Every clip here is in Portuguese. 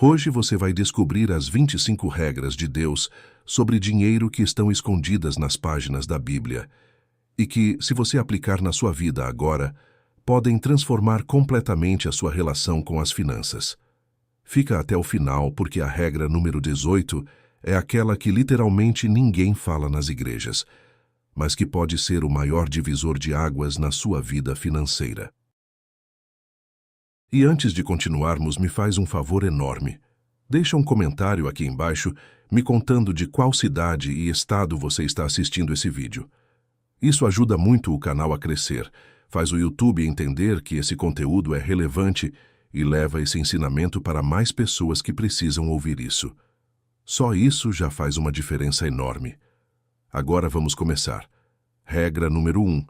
Hoje você vai descobrir as 25 regras de Deus sobre dinheiro que estão escondidas nas páginas da Bíblia e que, se você aplicar na sua vida agora, podem transformar completamente a sua relação com as finanças. Fica até o final porque a regra número 18 é aquela que literalmente ninguém fala nas igrejas, mas que pode ser o maior divisor de águas na sua vida financeira. E antes de continuarmos, me faz um favor enorme. Deixa um comentário aqui embaixo me contando de qual cidade e estado você está assistindo esse vídeo. Isso ajuda muito o canal a crescer, faz o YouTube entender que esse conteúdo é relevante e leva esse ensinamento para mais pessoas que precisam ouvir isso. Só isso já faz uma diferença enorme. Agora vamos começar. Regra número 1.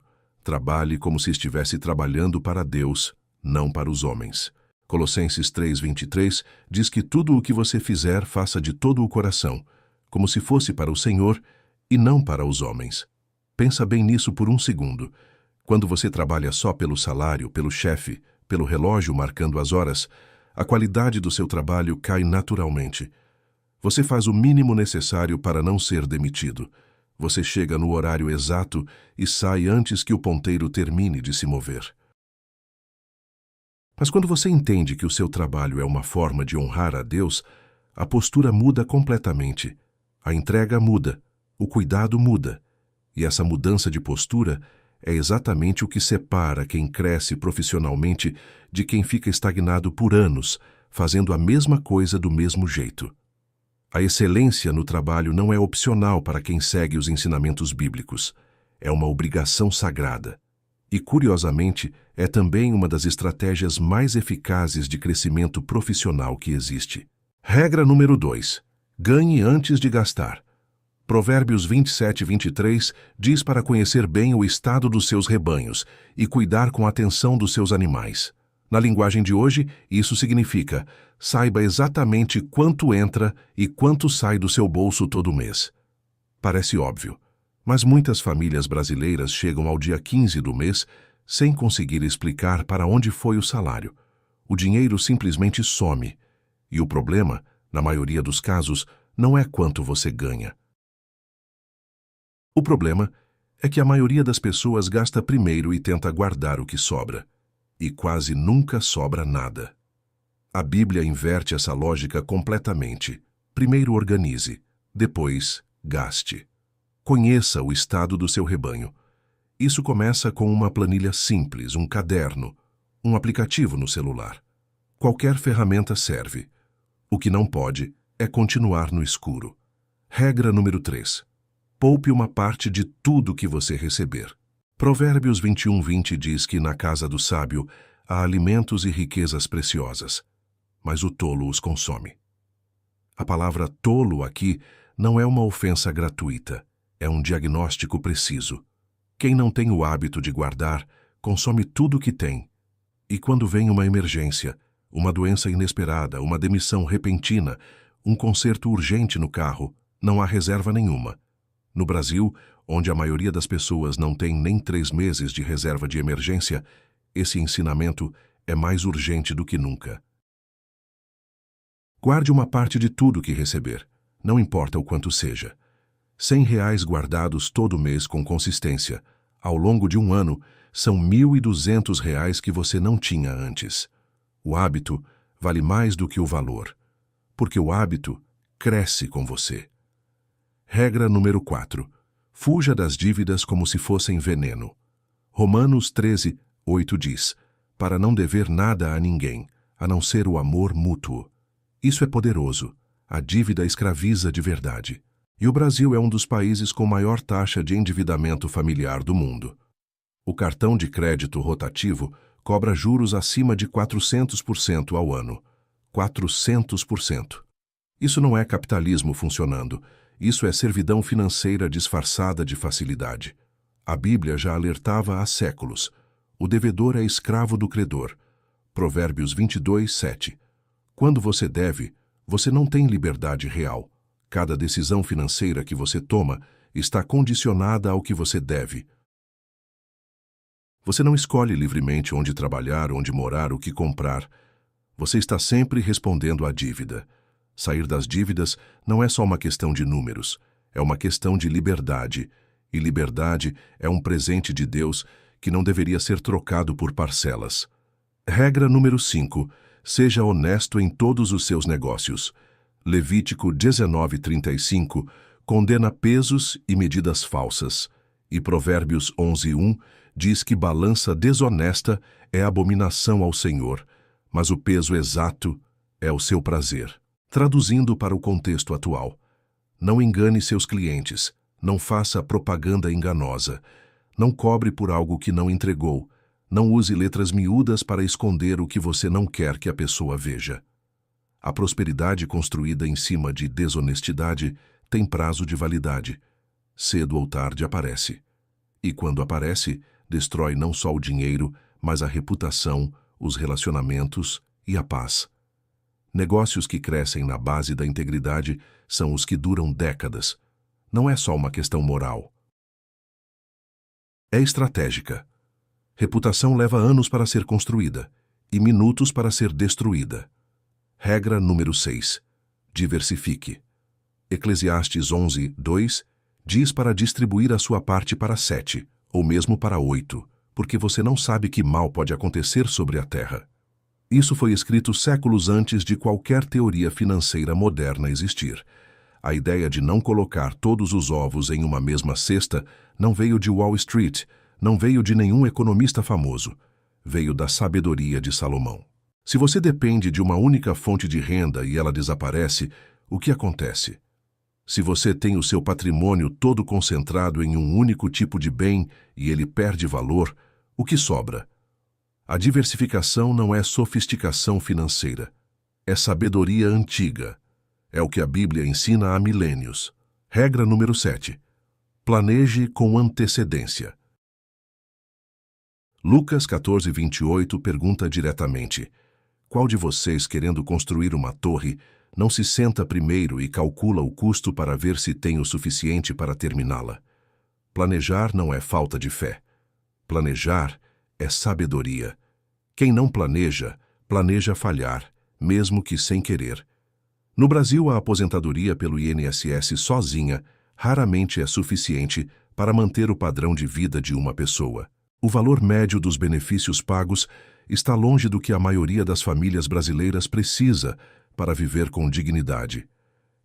Trabalhe como se estivesse trabalhando para Deus, não para os homens. Colossenses 3:23 diz que tudo o que você fizer, faça de todo o coração, como se fosse para o Senhor e não para os homens. Pensa bem nisso por um segundo. Quando você trabalha só pelo salário, pelo chefe, pelo relógio marcando as horas, a qualidade do seu trabalho cai naturalmente. Você faz o mínimo necessário para não ser demitido. Você chega no horário exato e sai antes que o ponteiro termine de se mover. Mas quando você entende que o seu trabalho é uma forma de honrar a Deus, a postura muda completamente. A entrega muda, o cuidado muda. E essa mudança de postura é exatamente o que separa quem cresce profissionalmente de quem fica estagnado por anos, fazendo a mesma coisa do mesmo jeito. A excelência no trabalho não é opcional para quem segue os ensinamentos bíblicos. É uma obrigação sagrada. E, curiosamente, é também uma das estratégias mais eficazes de crescimento profissional que existe. Regra número 2. Ganhe antes de gastar. Provérbios 27:23 diz para conhecer bem o estado dos seus rebanhos e cuidar com atenção dos seus animais. Na linguagem de hoje, isso significa: saiba exatamente quanto entra e quanto sai do seu bolso todo mês. Parece óbvio, mas muitas famílias brasileiras chegam ao dia 15 do mês sem conseguir explicar para onde foi o salário. O dinheiro simplesmente some. E o problema, na maioria dos casos, não é quanto você ganha. O problema é que a maioria das pessoas gasta primeiro e tenta guardar o que sobra. E quase nunca sobra nada. A Bíblia inverte essa lógica completamente. Primeiro organize, depois gaste. Conheça o estado do seu rebanho. Isso começa com uma planilha simples, um caderno, um aplicativo no celular. Qualquer ferramenta serve. O que não pode é continuar no escuro. Regra número 3. Poupe uma parte de tudo que você receber. Provérbios 21:20 diz que na casa do sábio há alimentos e riquezas preciosas, mas o tolo os consome. A palavra tolo aqui não é uma ofensa gratuita, é um diagnóstico preciso. Quem não tem o hábito de guardar, consome tudo o que tem. E quando vem uma emergência, uma doença inesperada, uma demissão repentina, um conserto urgente no carro, não há reserva nenhuma. No Brasil, onde a maioria das pessoas não tem nem 3 meses de reserva de emergência, esse ensinamento é mais urgente do que nunca. Guarde uma parte de tudo que receber, não importa o quanto seja. R$ 100 guardados todo mês com consistência, ao longo de um ano, são R$ 1.200 que você não tinha antes. O hábito vale mais do que o valor, porque o hábito cresce com você. Regra número 4. Fuja das dívidas como se fossem veneno. Romanos 13:8 diz: para não dever nada a ninguém, a não ser o amor mútuo. Isso é poderoso. A dívida escraviza de verdade. E o Brasil é um dos países com maior taxa de endividamento familiar do mundo. O cartão de crédito rotativo cobra juros acima de 400% ao ano. 400%. Isso não é capitalismo funcionando. Isso é servidão financeira disfarçada de facilidade. A Bíblia já alertava há séculos. O devedor é escravo do credor. Provérbios 22:7. Quando você deve, você não tem liberdade real. Cada decisão financeira que você toma está condicionada ao que você deve. Você não escolhe livremente onde trabalhar, onde morar, o que comprar. Você está sempre respondendo à dívida. Sair das dívidas não é só uma questão de números, é uma questão de liberdade. E liberdade é um presente de Deus que não deveria ser trocado por parcelas. Regra número 5. Seja honesto em todos os seus negócios. Levítico 19:35 condena pesos e medidas falsas. E Provérbios 11:1 diz que balança desonesta é abominação ao Senhor, mas o peso exato é o seu prazer. Traduzindo para o contexto atual, não engane seus clientes, não faça propaganda enganosa, não cobre por algo que não entregou, não use letras miúdas para esconder o que você não quer que a pessoa veja. A prosperidade construída em cima de desonestidade tem prazo de validade. Cedo ou tarde aparece. E quando aparece, destrói não só o dinheiro, mas a reputação, os relacionamentos e a paz. Negócios que crescem na base da integridade são os que duram décadas. Não é só uma questão moral. É estratégica. Reputação leva anos para ser construída e minutos para ser destruída. Regra número 6. Diversifique. Eclesiastes 11:2 diz para distribuir a sua parte para 7, ou mesmo para 8, porque você não sabe que mal pode acontecer sobre a terra. Isso foi escrito séculos antes de qualquer teoria financeira moderna existir. A ideia de não colocar todos os ovos em uma mesma cesta não veio de Wall Street, não veio de nenhum economista famoso. Veio da sabedoria de Salomão. Se você depende de uma única fonte de renda e ela desaparece, o que acontece? Se você tem o seu patrimônio todo concentrado em um único tipo de bem e ele perde valor, o que sobra? A diversificação não é sofisticação financeira. É sabedoria antiga. É o que a Bíblia ensina há milênios. Regra número 7. Planeje com antecedência. Lucas 14:28 pergunta diretamente: qual de vocês, querendo construir uma torre, não se senta primeiro e calcula o custo para ver se tem o suficiente para terminá-la? Planejar não é falta de fé. Planejar é sabedoria. Quem não planeja, planeja falhar, mesmo que sem querer. No Brasil, a aposentadoria pelo INSS sozinha raramente é suficiente para manter o padrão de vida de uma pessoa. O valor médio dos benefícios pagos está longe do que a maioria das famílias brasileiras precisa para viver com dignidade.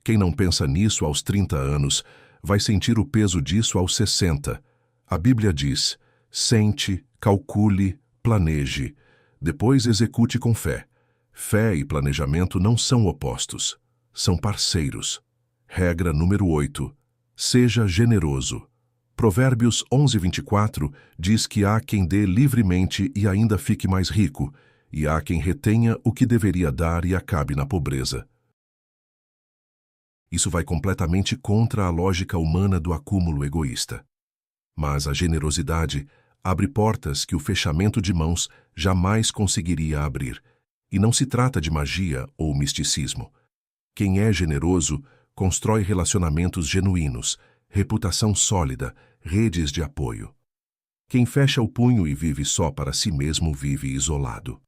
Quem não pensa nisso aos 30 anos vai sentir o peso disso aos 60. A Bíblia diz: sente, calcule, planeje. Depois execute com fé. Fé e planejamento não são opostos, são parceiros. Regra número 8. Seja generoso. Provérbios 11:24 diz que há quem dê livremente e ainda fique mais rico, e há quem retenha o que deveria dar e acabe na pobreza. Isso vai completamente contra a lógica humana do acúmulo egoísta. Mas a generosidade abre portas que o fechamento de mãos jamais conseguiria abrir. E não se trata de magia ou misticismo. Quem é generoso constrói relacionamentos genuínos, reputação sólida, redes de apoio. Quem fecha o punho e vive só para si mesmo vive isolado.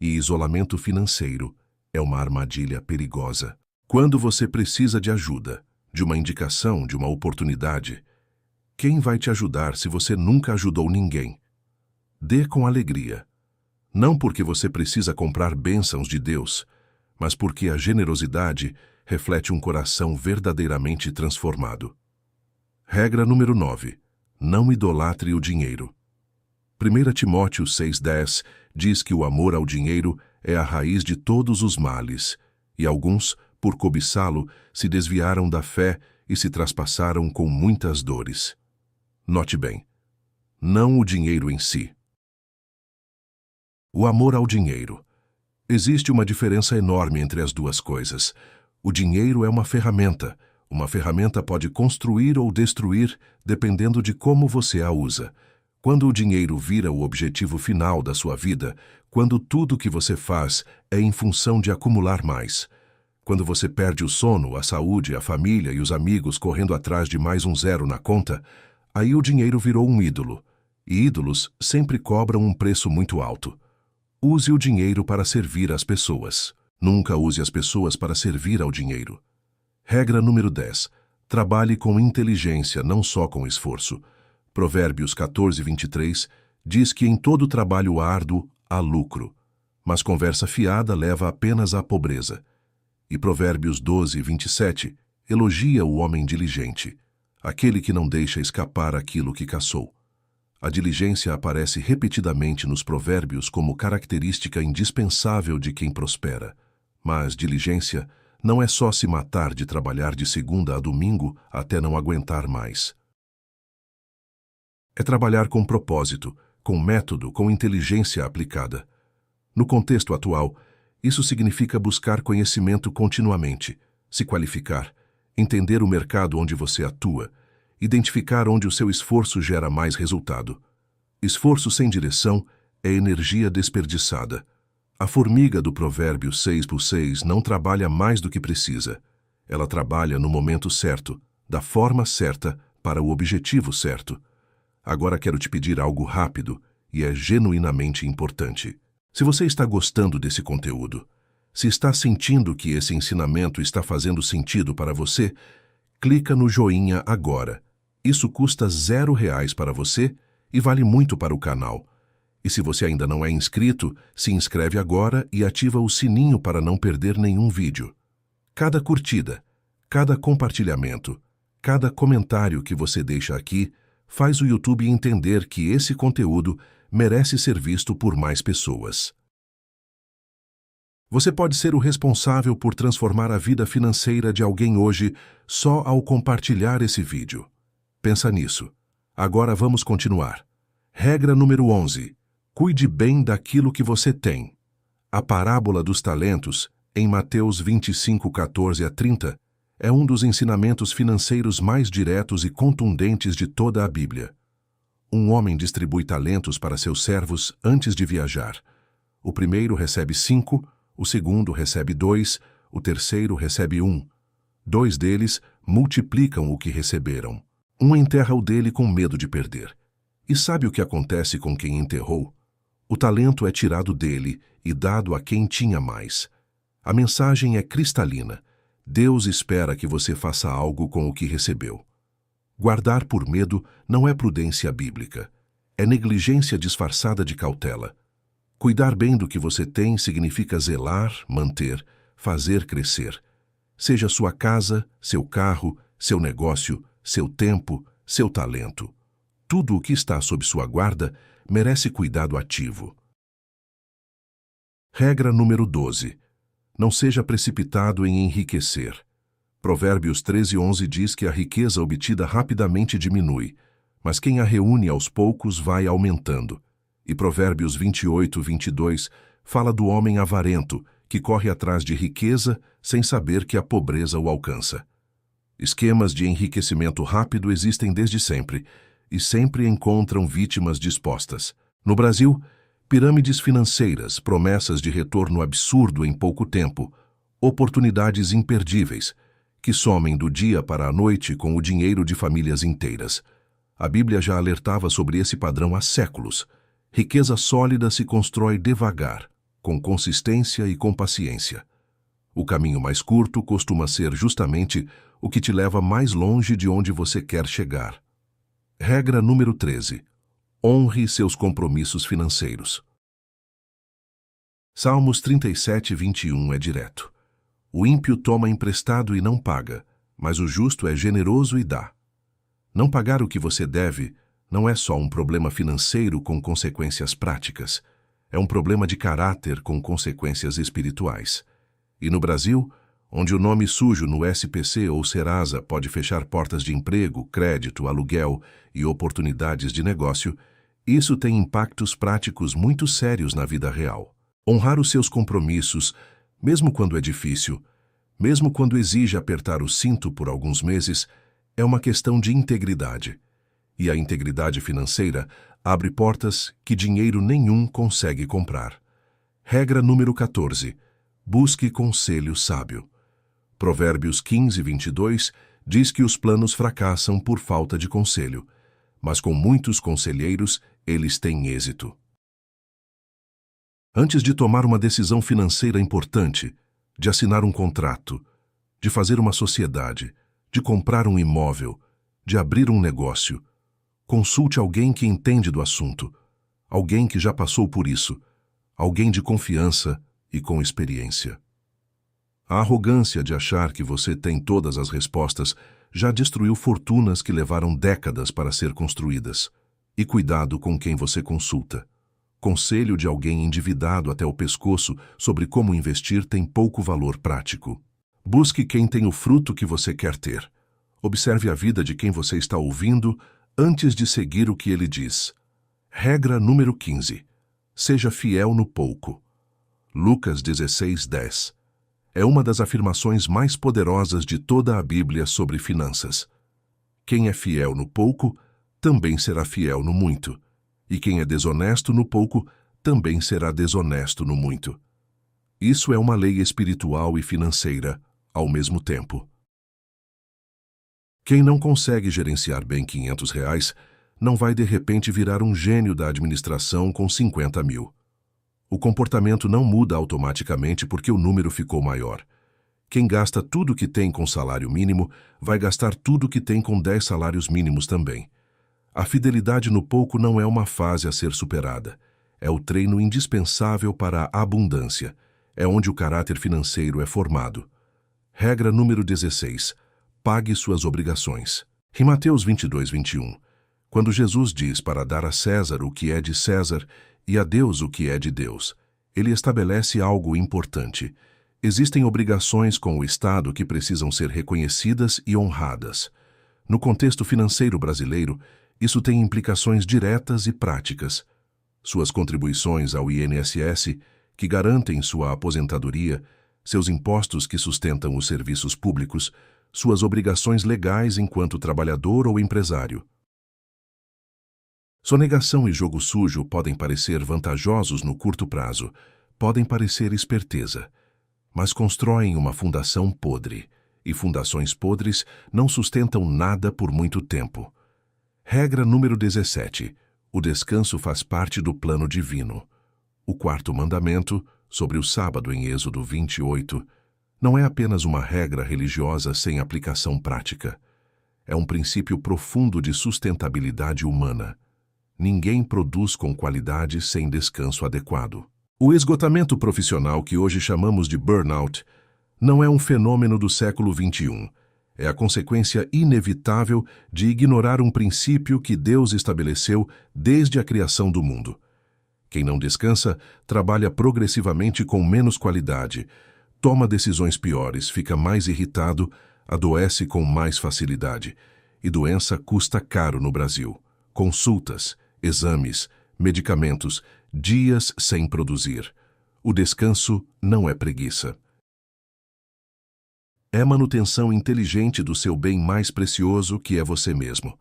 E isolamento financeiro é uma armadilha perigosa. Quando você precisa de ajuda, de uma indicação, de uma oportunidade, quem vai te ajudar se você nunca ajudou ninguém? Dê com alegria. Não porque você precisa comprar bênçãos de Deus, mas porque a generosidade reflete um coração verdadeiramente transformado. Regra número 9. Não idolatre o dinheiro. 1 Timóteo 6:10 diz que o amor ao dinheiro é a raiz de todos os males, e alguns, por cobiçá-lo, se desviaram da fé e se traspassaram com muitas dores. Note bem, não o dinheiro em si. O amor ao dinheiro. Existe uma diferença enorme entre as duas coisas. O dinheiro é uma ferramenta. Uma ferramenta pode construir ou destruir, dependendo de como você a usa. Quando o dinheiro vira o objetivo final da sua vida, quando tudo o que você faz é em função de acumular mais, quando você perde o sono, a saúde, a família e os amigos correndo atrás de mais um zero na conta, aí o dinheiro virou um ídolo. E ídolos sempre cobram um preço muito alto. Use o dinheiro para servir as pessoas. Nunca use as pessoas para servir ao dinheiro. Regra número 10. Trabalhe com inteligência, não só com esforço. Provérbios 14:23 diz que em todo trabalho árduo há lucro, mas conversa fiada leva apenas à pobreza. E Provérbios 12:27 elogia o homem diligente, aquele que não deixa escapar aquilo que caçou. A diligência aparece repetidamente nos provérbios como característica indispensável de quem prospera. Mas diligência não é só se matar de trabalhar de segunda a domingo até não aguentar mais. É trabalhar com propósito, com método, com inteligência aplicada. No contexto atual, isso significa buscar conhecimento continuamente, se qualificar, entender o mercado onde você atua, identificar onde o seu esforço gera mais resultado. Esforço sem direção é energia desperdiçada. A formiga do provérbio 6x6 não trabalha mais do que precisa. Ela trabalha no momento certo, da forma certa, para o objetivo certo. Agora quero te pedir algo rápido e é genuinamente importante. Se você está gostando desse conteúdo, se está sentindo que esse ensinamento está fazendo sentido para você, clica no joinha agora. Isso custa R$0 para você e vale muito para o canal. E se você ainda não é inscrito, se inscreve agora e ativa o sininho para não perder nenhum vídeo. Cada curtida, cada compartilhamento, cada comentário que você deixa aqui faz o YouTube entender que esse conteúdo merece ser visto por mais pessoas. Você pode ser o responsável por transformar a vida financeira de alguém hoje só ao compartilhar esse vídeo. Pensa nisso. Agora vamos continuar. Regra número 11. Cuide bem daquilo que você tem. A parábola dos talentos, em Mateus 25:14-30, é um dos ensinamentos financeiros mais diretos e contundentes de toda a Bíblia. Um homem distribui talentos para seus servos antes de viajar. O primeiro recebe 5, o segundo recebe 2, o terceiro recebe 1. 2 deles multiplicam o que receberam. Um enterra o dele com medo de perder. E sabe o que acontece com quem enterrou? O talento é tirado dele e dado a quem tinha mais. A mensagem é cristalina. Deus espera que você faça algo com o que recebeu. Guardar por medo não é prudência bíblica. É negligência disfarçada de cautela. Cuidar bem do que você tem significa zelar, manter, fazer crescer. Seja sua casa, seu carro, seu negócio, seu tempo, seu talento. Tudo o que está sob sua guarda merece cuidado ativo. Regra número 12. Não seja precipitado em enriquecer. Provérbios 13:11 diz que a riqueza obtida rapidamente diminui, mas quem a reúne aos poucos vai aumentando. E Provérbios 28:22 fala do homem avarento, que corre atrás de riqueza sem saber que a pobreza o alcança. Esquemas de enriquecimento rápido existem desde sempre, e sempre encontram vítimas dispostas. No Brasil, pirâmides financeiras, promessas de retorno absurdo em pouco tempo, oportunidades imperdíveis, que somem do dia para a noite com o dinheiro de famílias inteiras. A Bíblia já alertava sobre esse padrão há séculos. Riqueza sólida se constrói devagar, com consistência e com paciência. O caminho mais curto costuma ser justamente o que te leva mais longe de onde você quer chegar. Regra número 13. Honre seus compromissos financeiros. Salmos 37:21 é direto. O ímpio toma emprestado e não paga, mas o justo é generoso e dá. Não pagar o que você deve não é só um problema financeiro com consequências práticas, é um problema de caráter com consequências espirituais. E no Brasil, onde o nome sujo no SPC ou Serasa pode fechar portas de emprego, crédito, aluguel e oportunidades de negócio, isso tem impactos práticos muito sérios na vida real. Honrar os seus compromissos, mesmo quando é difícil, mesmo quando exige apertar o cinto por alguns meses, é uma questão de integridade. E a integridade financeira abre portas que dinheiro nenhum consegue comprar. Regra número 14. Busque conselho sábio. Provérbios 15:22 diz que os planos fracassam por falta de conselho, mas com muitos conselheiros eles têm êxito. Antes de tomar uma decisão financeira importante, de assinar um contrato, de fazer uma sociedade, de comprar um imóvel, de abrir um negócio, consulte alguém que entende do assunto, alguém que já passou por isso, alguém de confiança e com experiência. A arrogância de achar que você tem todas as respostas já destruiu fortunas que levaram décadas para ser construídas. E cuidado com quem você consulta. Conselho de alguém endividado até o pescoço sobre como investir tem pouco valor prático. Busque quem tem o fruto que você quer ter. Observe a vida de quem você está ouvindo antes de seguir o que ele diz. Regra número 15. Seja fiel no pouco. Lucas 16:10. É uma das afirmações mais poderosas de toda a Bíblia sobre finanças. Quem é fiel no pouco, também será fiel no muito. E quem é desonesto no pouco, também será desonesto no muito. Isso é uma lei espiritual e financeira, ao mesmo tempo. Quem não consegue gerenciar bem R$ 500, não vai de repente virar um gênio da administração com 50 mil. O comportamento não muda automaticamente porque o número ficou maior. Quem gasta tudo que tem com salário mínimo, vai gastar tudo que tem com 10 salários mínimos também. A fidelidade no pouco não é uma fase a ser superada. É o treino indispensável para a abundância. É onde o caráter financeiro é formado. Regra número 16. Pague suas obrigações. Em Mateus 22:21, quando Jesus diz para dar a César o que é de César e a Deus o que é de Deus, ele estabelece algo importante. Existem obrigações com o Estado que precisam ser reconhecidas e honradas. No contexto financeiro brasileiro, isso tem implicações diretas e práticas. Suas contribuições ao INSS, que garantem sua aposentadoria, seus impostos que sustentam os serviços públicos, suas obrigações legais enquanto trabalhador ou empresário. Sonegação e jogo sujo podem parecer vantajosos no curto prazo, podem parecer esperteza, mas constroem uma fundação podre, e fundações podres não sustentam nada por muito tempo. Regra número 17. O descanso faz parte do plano divino. O quarto mandamento, sobre o sábado em Êxodo 28, não é apenas uma regra religiosa sem aplicação prática. É um princípio profundo de sustentabilidade humana. Ninguém produz com qualidade sem descanso adequado. O esgotamento profissional que hoje chamamos de burnout não é um fenômeno do século XXI. É a consequência inevitável de ignorar um princípio que Deus estabeleceu desde a criação do mundo. Quem não descansa trabalha progressivamente com menos qualidade, toma decisões piores, fica mais irritado, adoece com mais facilidade. E doença custa caro no Brasil. Consultas, exames, medicamentos, dias sem produzir. O descanso não é preguiça. É manutenção inteligente do seu bem mais precioso, que é você mesmo.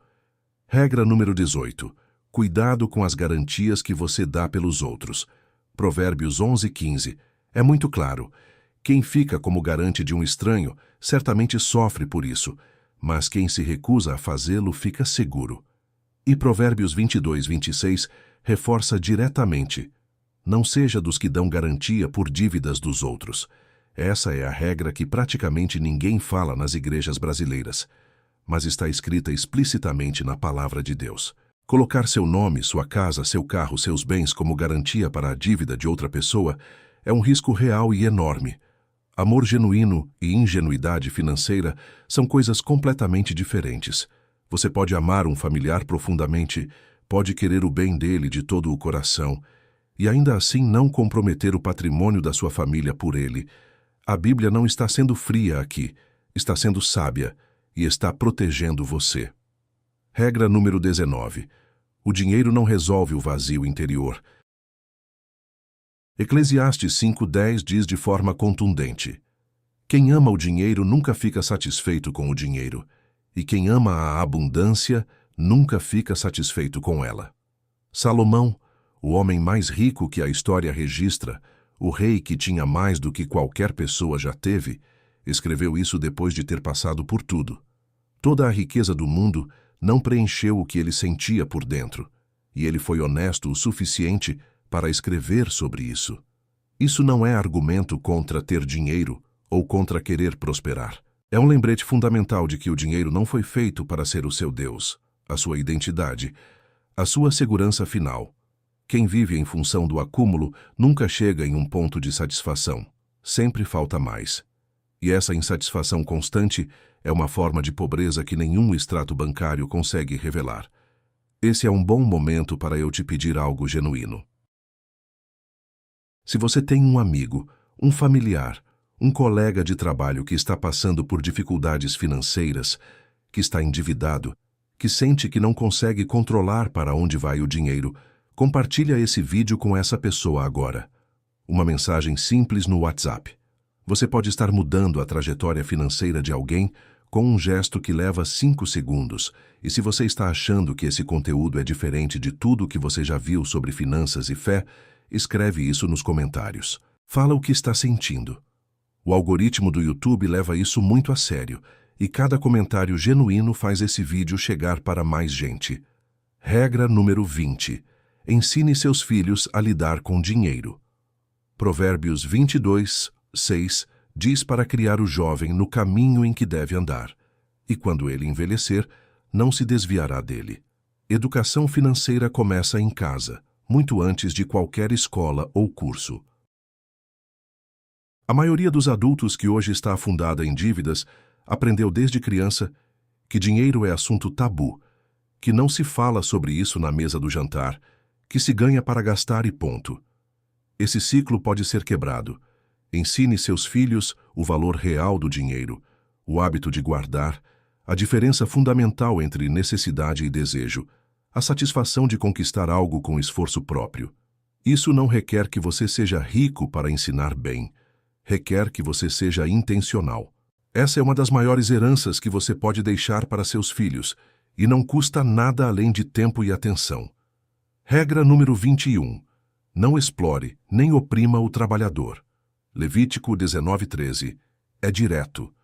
Regra número 18. Cuidado com as garantias que você dá pelos outros. Provérbios 11:15. É muito claro. Quem fica como garante de um estranho certamente sofre por isso, mas quem se recusa a fazê-lo fica seguro. E Provérbios 22:26 reforça diretamente: não seja dos que dão garantia por dívidas dos outros. Essa é a regra que praticamente ninguém fala nas igrejas brasileiras, mas está escrita explicitamente na palavra de Deus. Colocar seu nome, sua casa, seu carro, seus bens como garantia para a dívida de outra pessoa é um risco real e enorme. Amor genuíno e ingenuidade financeira são coisas completamente diferentes. Você pode amar um familiar profundamente, pode querer o bem dele de todo o coração, e ainda assim não comprometer o patrimônio da sua família por ele. A Bíblia não está sendo fria aqui, está sendo sábia e está protegendo você. Regra número 19. O dinheiro não resolve o vazio interior. Eclesiastes 5:10 diz de forma contundente: quem ama o dinheiro nunca fica satisfeito com o dinheiro, e quem ama a abundância nunca fica satisfeito com ela. Salomão, o homem mais rico que a história registra, o rei que tinha mais do que qualquer pessoa já teve, escreveu isso depois de ter passado por tudo. Toda a riqueza do mundo não preencheu o que ele sentia por dentro, e ele foi honesto o suficiente para escrever sobre isso. Isso não é argumento contra ter dinheiro ou contra querer prosperar. É um lembrete fundamental de que o dinheiro não foi feito para ser o seu Deus, a sua identidade, a sua segurança final. Quem vive em função do acúmulo nunca chega em um ponto de satisfação. Sempre falta mais. E essa insatisfação constante é uma forma de pobreza que nenhum extrato bancário consegue revelar. Esse é um bom momento para eu te pedir algo genuíno. Se você tem um amigo, um familiar, um colega de trabalho que está passando por dificuldades financeiras, que está endividado, que sente que não consegue controlar para onde vai o dinheiro, compartilha esse vídeo com essa pessoa agora. Uma mensagem simples no WhatsApp. Você pode estar mudando a trajetória financeira de alguém com um gesto que leva 5 segundos, e se você está achando que esse conteúdo é diferente de tudo o que você já viu sobre finanças e fé, escreve isso nos comentários. Fala o que está sentindo. O algoritmo do YouTube leva isso muito a sério, e cada comentário genuíno faz esse vídeo chegar para mais gente. Regra número 20. Ensine seus filhos a lidar com dinheiro. Provérbios 22:6 diz para criar o jovem no caminho em que deve andar, e quando ele envelhecer, não se desviará dele. Educação financeira começa em casa, muito antes de qualquer escola ou curso. A maioria dos adultos que hoje está afundada em dívidas aprendeu desde criança que dinheiro é assunto tabu, que não se fala sobre isso na mesa do jantar, que se ganha para gastar e ponto. Esse ciclo pode ser quebrado. Ensine seus filhos o valor real do dinheiro, o hábito de guardar, a diferença fundamental entre necessidade e desejo, a satisfação de conquistar algo com esforço próprio. Isso não requer que você seja rico para ensinar bem. Requer que você seja intencional. Essa é uma das maiores heranças que você pode deixar para seus filhos, e não custa nada além de tempo e atenção. Regra número 21. Não explore, nem oprima o trabalhador. Levítico 19:13. É direto.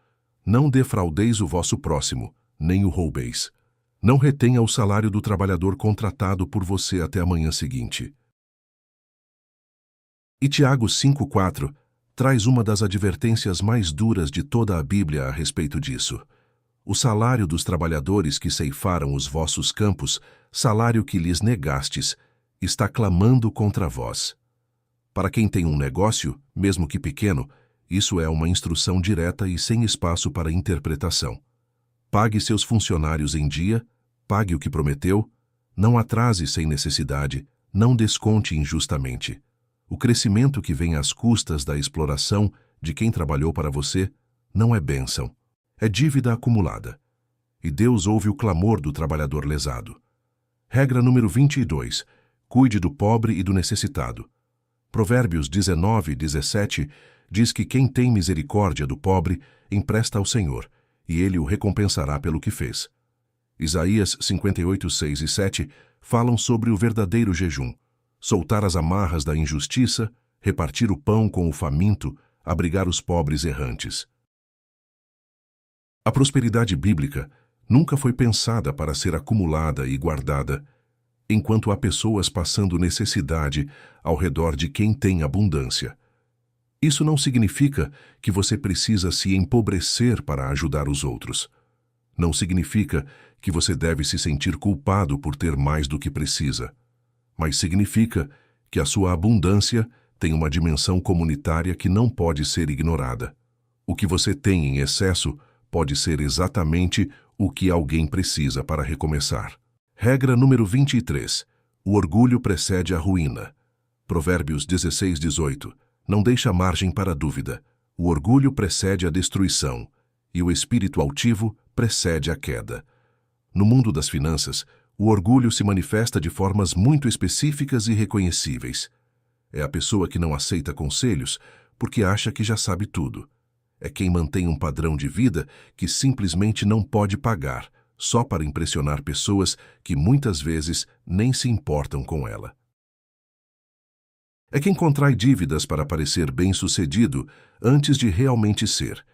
Não defraudeis o vosso próximo, nem o roubeis. Não retenha o salário do trabalhador contratado por você até a manhã seguinte. E Tiago 5:4 traz uma das advertências mais duras de toda a Bíblia a respeito disso. O salário dos trabalhadores que ceifaram os vossos campos, salário que lhes negastes, está clamando contra vós. Para quem tem um negócio, mesmo que pequeno, isso é uma instrução direta e sem espaço para interpretação. Pague seus funcionários em dia, pague o que prometeu, não atrase sem necessidade, não desconte injustamente. O crescimento que vem às custas da exploração de quem trabalhou para você não é bênção, é dívida acumulada. E Deus ouve o clamor do trabalhador lesado. Regra número 22. Cuide do pobre e do necessitado. Provérbios 19:17 diz que quem tem misericórdia do pobre empresta ao Senhor, e ele o recompensará pelo que fez. Isaías 58:6 e 7 falam sobre o verdadeiro jejum: soltar as amarras da injustiça, repartir o pão com o faminto, abrigar os pobres errantes. A prosperidade bíblica nunca foi pensada para ser acumulada e guardada, enquanto há pessoas passando necessidade ao redor de quem tem abundância. Isso não significa que você precisa se empobrecer para ajudar os outros. Não significa que você deve se sentir culpado por ter mais do que precisa. Mas significa que a sua abundância tem uma dimensão comunitária que não pode ser ignorada. O que você tem em excesso pode ser exatamente o que alguém precisa para recomeçar. Regra número 23. O orgulho precede a ruína. Provérbios 16:18. Não deixa margem para dúvida. O orgulho precede a destruição, e o espírito altivo precede a queda. No mundo das finanças, o orgulho se manifesta de formas muito específicas e reconhecíveis. É a pessoa que não aceita conselhos porque acha que já sabe tudo. É quem mantém um padrão de vida que simplesmente não pode pagar, só para impressionar pessoas que muitas vezes nem se importam com ela. É quem contrai dívidas para parecer bem-sucedido antes de realmente ser.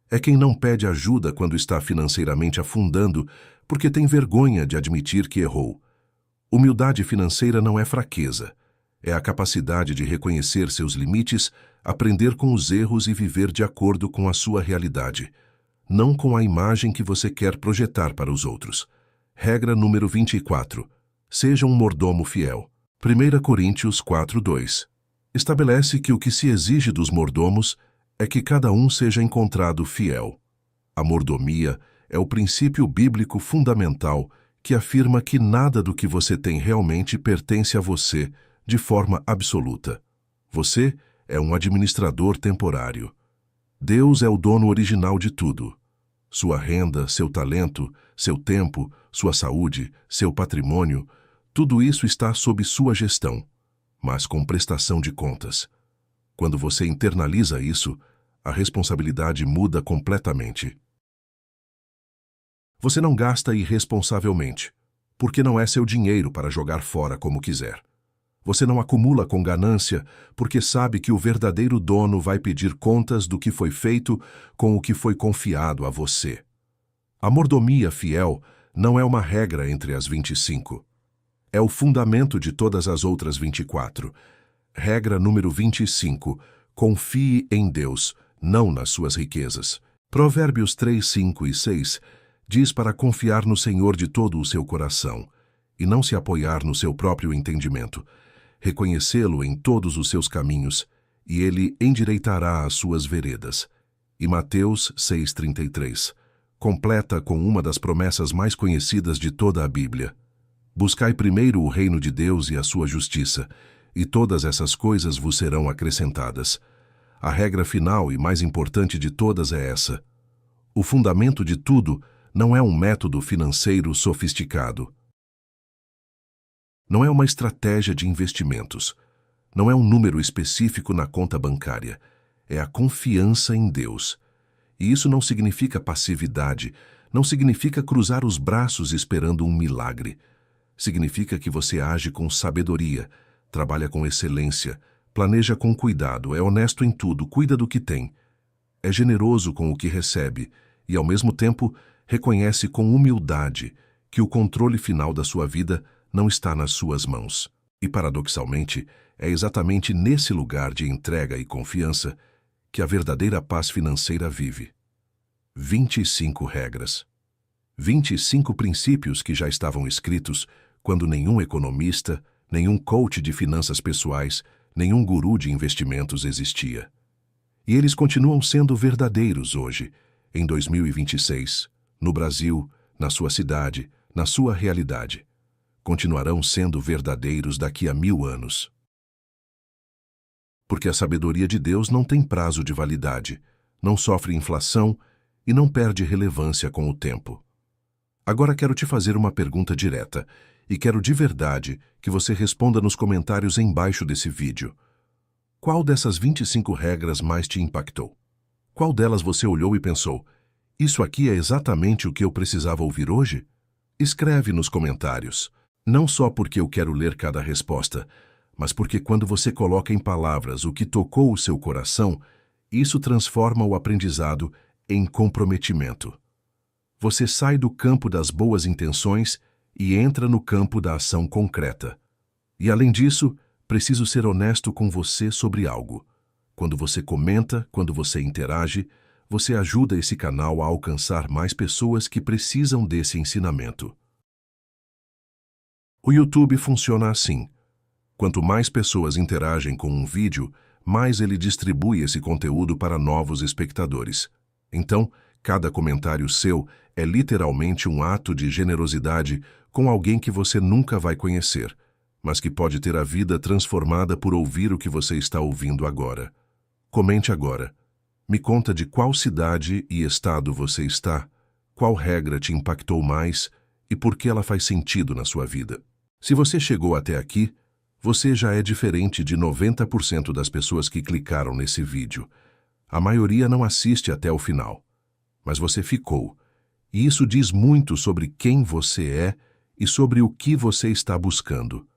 É quem não pede ajuda quando está financeiramente afundando porque tem vergonha de admitir que errou. Humildade financeira não é fraqueza, É a capacidade de reconhecer seus limites, aprender com os erros e viver de acordo com a sua realidade, não com a imagem que você quer projetar para os outros. Regra número 24. Seja um mordomo fiel. 1 Coríntios 4:2. Estabelece que o que se exige dos mordomos é que cada um seja encontrado fiel. A mordomia é o princípio bíblico fundamental que afirma que nada do que você tem realmente pertence a você de forma absoluta. Você é um administrador temporário. Deus é o dono original de tudo. Sua renda, seu talento, seu tempo, sua saúde, seu patrimônio, tudo isso está sob sua gestão, mas com prestação de contas. Quando você internaliza isso, a responsabilidade muda completamente. Você não gasta irresponsavelmente, porque não é seu dinheiro para jogar fora como quiser. Você não acumula com ganância, porque sabe que o verdadeiro dono vai pedir contas do que foi feito com o que foi confiado a você. A mordomia fiel não é uma regra entre as 25. É o fundamento de todas as outras 24. Regra número 25. Confie em Deus, não nas suas riquezas. Provérbios 3, 5 e 6 diz para confiar no Senhor de todo o seu coração e não se apoiar no seu próprio entendimento, reconhecê-lo em todos os seus caminhos, e ele endireitará as suas veredas. E Mateus 6,33 completa com uma das promessas mais conhecidas de toda a Bíblia. Buscai primeiro o reino de Deus e a sua justiça, e todas essas coisas vos serão acrescentadas. A regra final e mais importante de todas é essa. O fundamento de tudo não é um método financeiro sofisticado. Não é uma estratégia de investimentos. Não é um número específico na conta bancária. É a confiança em Deus. E isso não significa passividade, não significa cruzar os braços esperando um milagre. Significa que você age com sabedoria, trabalha com excelência, planeja com cuidado, é honesto em tudo, cuida do que tem. É generoso com o que recebe e, ao mesmo tempo, reconhece com humildade que o controle final da sua vida não está nas suas mãos. E, paradoxalmente, é exatamente nesse lugar de entrega e confiança que a verdadeira paz financeira vive. 25 regras. 25 princípios que já estavam escritos quando nenhum economista, nenhum coach de finanças pessoais, nenhum guru de investimentos existia. E eles continuam sendo verdadeiros hoje, em 2026, no Brasil, na sua cidade, na sua realidade. Continuarão sendo verdadeiros daqui a 1000 anos. Porque a sabedoria de Deus não tem prazo de validade, não sofre inflação e não perde relevância com o tempo. Agora quero te fazer uma pergunta direta e quero de verdade que você responda nos comentários embaixo desse vídeo. Qual dessas 25 regras mais te impactou? Qual delas você olhou e pensou, isso aqui é exatamente o que eu precisava ouvir hoje? Escreve nos comentários. Não só porque eu quero ler cada resposta, mas porque quando você coloca em palavras o que tocou o seu coração, isso transforma o aprendizado em comprometimento. Você sai do campo das boas intenções e entra no campo da ação concreta. E além disso, preciso ser honesto com você sobre algo. Quando você comenta, quando você interage, você ajuda esse canal a alcançar mais pessoas que precisam desse ensinamento. O YouTube funciona assim. Quanto mais pessoas interagem com um vídeo, mais ele distribui esse conteúdo para novos espectadores. Então, cada comentário seu é literalmente um ato de generosidade com alguém que você nunca vai conhecer, mas que pode ter a vida transformada por ouvir o que você está ouvindo agora. Comente agora. Me conta de qual cidade e estado você está, qual regra te impactou mais e por que ela faz sentido na sua vida. Se você chegou até aqui, você já é diferente de 90% das pessoas que clicaram nesse vídeo. A maioria não assiste até o final. Mas você ficou. E isso diz muito sobre quem você é e sobre o que você está buscando.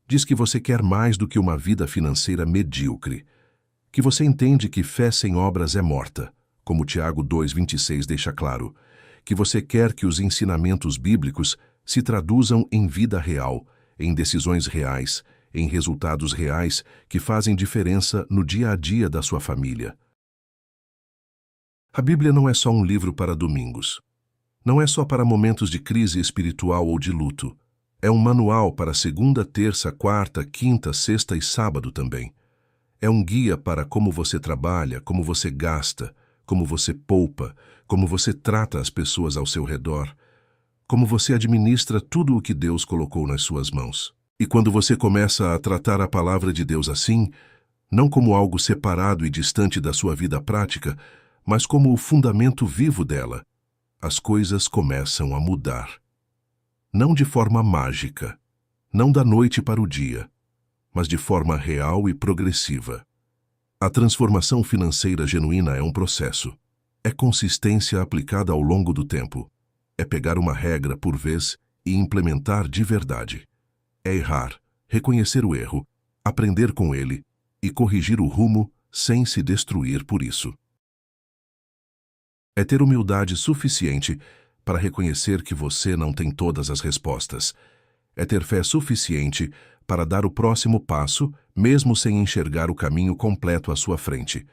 Diz que você quer mais do que uma vida financeira medíocre. Que você entende que fé sem obras é morta, como Tiago 2,26 deixa claro. Que você quer que os ensinamentos bíblicos se traduzam em vida real, em decisões reais, em resultados reais que fazem diferença no dia a dia da sua família. A Bíblia não é só um livro para domingos. Não é só para momentos de crise espiritual ou de luto. É um manual para segunda, terça, quarta, quinta, sexta e sábado também. É um guia para como você trabalha, como você gasta, como você poupa, como você trata as pessoas ao seu redor, como você administra tudo o que Deus colocou nas suas mãos. E quando você começa a tratar a palavra de Deus assim, não como algo separado e distante da sua vida prática, mas como o fundamento vivo dela, as coisas começam a mudar. Não de forma mágica, não da noite para o dia, mas de forma real e progressiva. A transformação financeira genuína é um processo. É consistência aplicada ao longo do tempo. É pegar uma regra por vez e implementar de verdade. É errar, reconhecer o erro, aprender com ele e corrigir o rumo sem se destruir por isso. É ter humildade suficiente para reconhecer que você não tem todas as respostas. É ter fé suficiente para dar o próximo passo, mesmo sem enxergar o caminho completo à sua frente.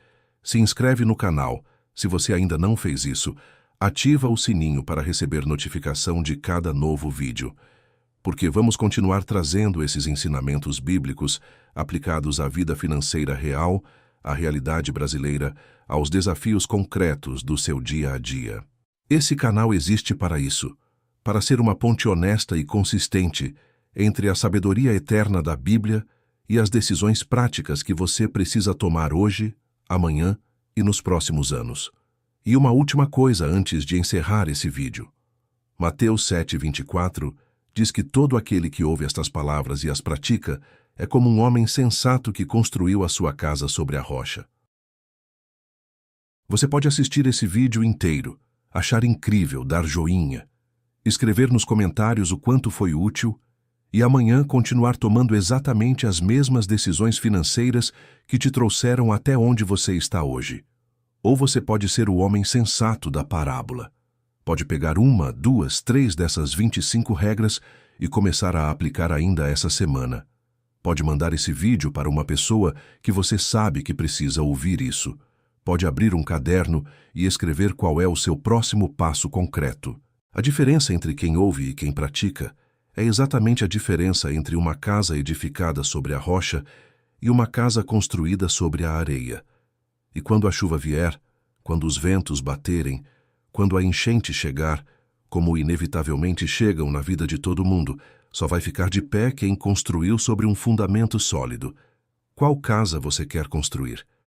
Se inscreve no canal. Se você ainda não fez isso, ativa o sininho para receber notificação de cada novo vídeo. Porque vamos continuar trazendo esses ensinamentos bíblicos aplicados à vida financeira real, à realidade brasileira, aos desafios concretos do seu dia a dia. Esse canal existe para isso, para ser uma ponte honesta e consistente entre a sabedoria eterna da Bíblia e as decisões práticas que você precisa tomar hoje, amanhã e nos próximos anos. E uma última coisa antes de encerrar esse vídeo. Mateus 7:24 diz que todo aquele que ouve estas palavras e as pratica é como um homem sensato que construiu a sua casa sobre a rocha. Você pode assistir esse vídeo inteiro, achar incrível, dar joinha, escrever nos comentários o quanto foi útil e amanhã continuar tomando exatamente as mesmas decisões financeiras que te trouxeram até onde você está hoje. Ou você pode ser o homem sensato da parábola. Pode pegar 1, 2, 3 dessas 25 regras e começar a aplicar ainda essa semana. Pode mandar esse vídeo para uma pessoa que você sabe que precisa ouvir isso. Pode abrir um caderno e escrever qual é o seu próximo passo concreto. A diferença entre quem ouve e quem pratica é exatamente a diferença entre uma casa edificada sobre a rocha e uma casa construída sobre a areia. E quando a chuva vier, quando os ventos baterem, quando a enchente chegar, como inevitavelmente chegam na vida de todo mundo, só vai ficar de pé quem construiu sobre um fundamento sólido. Qual casa você quer construir?